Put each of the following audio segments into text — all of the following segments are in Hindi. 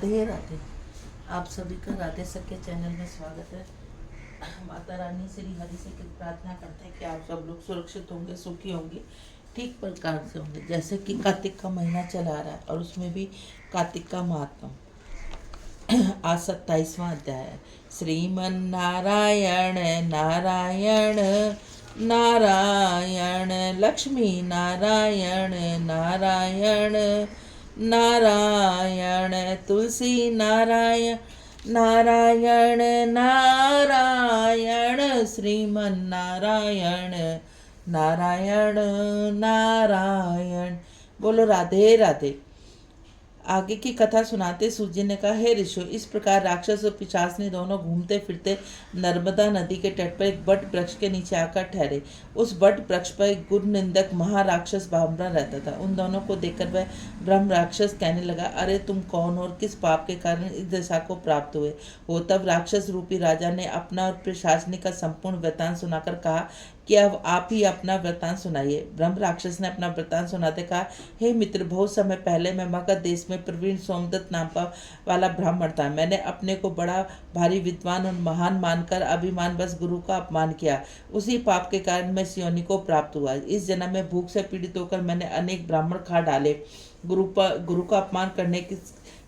राधे राधे। आप सभी का राधे सख्य चैनल में स्वागत है। माता रानी श्री हरि से प्रार्थना करते हैं कि आप सब लोग सुरक्षित होंगे, सुखी होंगे, ठीक प्रकार से होंगे। जैसे कि कार्तिक का महीना चला रहा है और उसमें भी कार्तिक का महात्मा। आज 27वां अध्याय है। श्रीमन नारायण नारायण नारायण, लक्ष्मी नारायण नारायण नारायण, तुलसी नारायण नारायण नारायण, श्रीमन नारायण नारायण नारायण। बोलो राधे राधे। आगे की कथा सुनाते सूर्य ने कहा, हे ऋषियों, इस प्रकार राक्षस और पिशाचनी दोनों घूमते फिरते नर्मदा नदी के तट पर एक बट वृक्ष के नीचे आकर ठहरे। उस बट वृक्ष पर एक गुरु निंदक महाराक्षस ब्राह्मण रहता था। उन दोनों को देखकर वह ब्रह्म राक्षस कहने लगा, अरे तुम कौन हो और किस पाप के कारण इस दशा को प्राप्त हुए हो। तब राक्षस रूपी राजा ने अपना और प्रशासनी का संपूर्ण वृतांत सुनाकर कहा कि अब आप ही अपना वृतांत सुनाइए। ब्रह्म राक्षस ने अपना वृतांत सुनाते कहा, हे मित्र, बहुत समय पहले मैं मगध देश में प्रवीण सोमदत्त नाम का वाला ब्राह्मण था। मैंने अपने को बड़ा भारी विद्वान और महान मानकर अभिमान बस गुरु का अपमान किया। उसी पाप के कारण मैं सियोनी को प्राप्त हुआ। इस जन्म में भूख से पीड़ित होकर मैंने अनेक ब्राह्मण खा डाले। गुरु का अपमान करने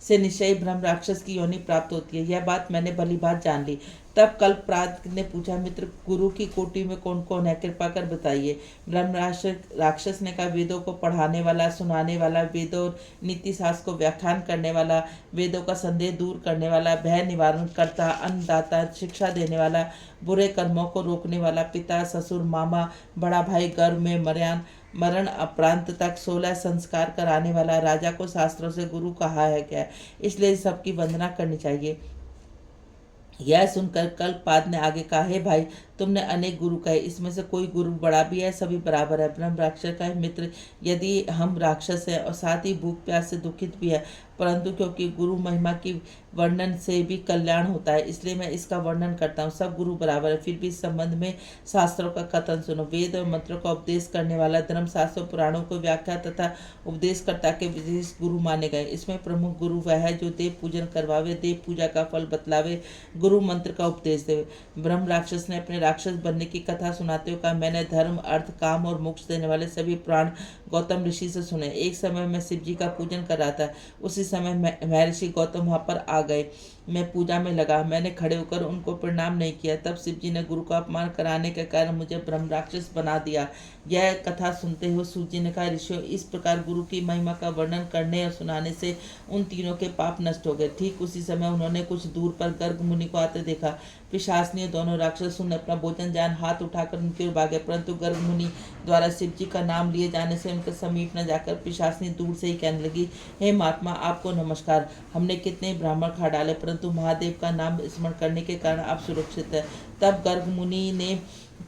से निश्चय ब्रह्म राक्षस की योनि प्राप्त होती है। यह बात मैंने भली बात जान ली। तब कल्पप्राद ने पूछा, मित्र, गुरु की कोटि में कौन कौन है, कृपा कर बताइए। ब्रह्म राक्षस ने कहा, वेदों को पढ़ाने वाला, सुनाने वाला, वेदों और नीति शास्त्र को व्याख्यान करने वाला, वेदों का संदेह दूर करने वाला, भय निवारण करता, अन्नदाता, शिक्षा देने वाला, बुरे कर्मों को रोकने वाला, पिता, ससुर, मामा, बड़ा भाई, गर्भ में मरण अपरांत तक 16 संस्कार कराने वाला, राजा को शास्त्रों से गुरु कहा है क्या, इसलिए सबकी वंदना करनी चाहिए। यह सुनकर कल्पपाद ने आगे कहा, हे भाई, तुमने अनेक गुरु कहे, इसमें से कोई गुरु बड़ा भी है, सभी बराबर है। ब्रह्म राक्षस का मित्र, यदि हम राक्षस हैं और साथ ही भूख प्यास से दुखित भी है, परंतु क्योंकि गुरु महिमा की वर्णन से भी कल्याण होता है, इसलिए मैं इसका वर्णन करता हूँ। सब गुरु बराबर है। फिर भी इस संबंध में शास्त्रों का कथन सुनो। वेद और मंत्रों का उपदेश करने वाला, धर्म शास्त्रों पुराणों को व्याख्या तथा उपदेशकर्ता के विशेष गुरु माने गए। इसमें प्रमुख गुरु वह है जो देव पूजन करवावे, देव पूजा का फल बतलावे, गुरु मंत्र का उपदेश दे। ब्रह्म राक्षस ने अपने राक्षस बनने की कथा सुनाते हुए कहा, मैंने धर्म, अर्थ, काम और मोक्ष देने वाले सभी पुराण गौतम ऋषि से सुने। एक समय मैं शिव जी का पूजन कर रहा था। उसी समय महर्षि गौतम वहां पर आ गए। मैं पूजा में लगा। मैंने खड़े होकर उनको प्रणाम नहीं किया। तब शिव जी ने गुरु का अपमान कराने के कारण मुझे ब्रह्म राक्षस बना दिया। यह कथा सुनते हुए सूर्य ने कहा, ऋषियों, इस प्रकार गुरु की महिमा का वर्णन करने और सुनाने से उन तीनों के पाप नष्ट हो गए। ठीक उसी समय उन्होंने कुछ दूर पर गर्ग मुनि को आते देखा। पिशाचनी दोनों राक्षसों ने अपना भोजन जान हाथ उठाकर उनकी ओर भागे, परंतु गर्ग मुनि द्वारा शिव जी का नाम लिए जाने से उनके समीप न जाकर पिशाचनी दूर से ही कहने लगी, हे महात्मा, आपको नमस्कार। हमने कितने ब्राह्मण खा डाले, परंतु महादेव का नाम स्मरण करने के कारण आप सुरक्षित है। तब गर्ग मुनि ने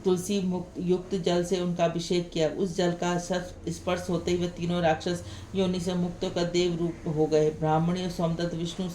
तुलसी युक्त जल से उनका अभिषेक किया। उस जल का स्पर्श होते ही वे तीनों राक्षस योनि से मुक्त होकर देव रूप हो गए। ब्राह्मणी और सोमदत्त विष्णु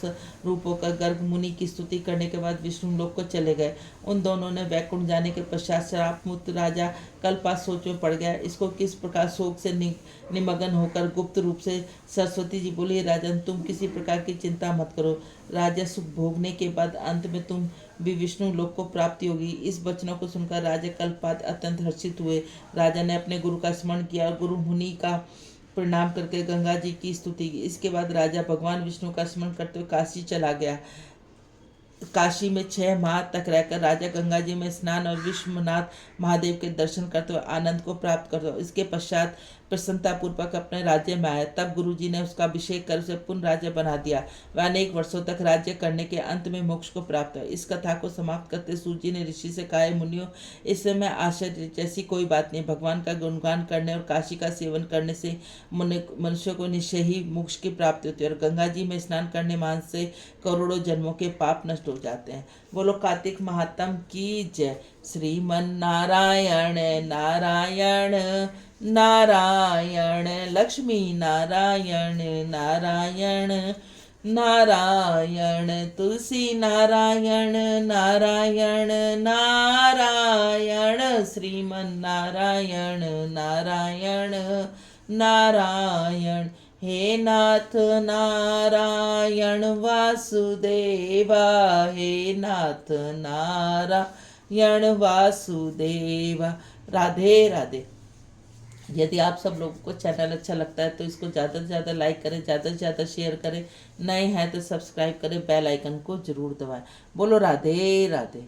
रूप होकर गर्ग मुनि की स्तुति करने के बाद विष्णु लोक को चले गए। उन दोनों ने वैकुंठ जाने के पश्चात श्राप मुक्त राजा कल्पपाद सोच में पड़ गया। इसको किस प्रकार शोक से निमग्न होकर गुप्त रूप से सरस्वती जी बोली, राजन, तुम किसी प्रकार की चिंता मत करो। राजा सुख भोगने के बाद अंत में तुम भी विष्णु लोक को प्राप्ति होगी। इस वचनों को सुनकर राजा कल्पपाद अत्यंत हर्षित हुए। राजा ने अपने गुरु का स्मरण किया और गुरु मुनि का प्रणाम करके गंगा जी की स्तुति की। इसके बाद राजा भगवान विष्णु का स्मरण करते हुए काशी चला गया। काशी में 6 माह तक रहकर राजा गंगा जी में स्नान और विश्वनाथ महादेव के दर्शन करते हुए आनंद को प्राप्त करते हुए इसके पश्चात प्रसन्नतापूर्वक अपने राज्य में आया। तब गुरु जी ने उसका अभिषेक कर उसे पुनः राज्य बना दिया। वह अनेक वर्षों तक राज्य करने के अंत में मोक्ष को प्राप्त हुआ। इस कथा को समाप्त करते सूर्य जी ने ऋषि से कहा, मुनियों, इससे मैं आश्चर्य जैसी कोई बात नहीं। भगवान का गुणगान करने और काशी का सेवन करने से मनुष्य को निश्चय ही मोक्ष की प्राप्ति होती है और गंगा जी में स्नान करने मान से करोड़ों जन्मों के पाप नष्ट हो जाते हैं। बोलो कार्तिक महात्म की जय। श्रीमन नारायण नारायण नारायण, लक्ष्मी नारायण नारायण नारायण, तुलसी नारायण नारायण नारायण, श्रीमन नारायण नारायण नारायण। हे नाथ नारायण वासुदेवा, हे नाथ नारायण वासुदेवा। राधे राधे। यदि आप सब लोगों को चैनल अच्छा लगता है तो इसको ज़्यादा से ज़्यादा लाइक करें, ज़्यादा से ज़्यादा शेयर करें, नए हैं तो सब्सक्राइब करें, बेल आइकन को जरूर दबाएं। बोलो राधे राधे।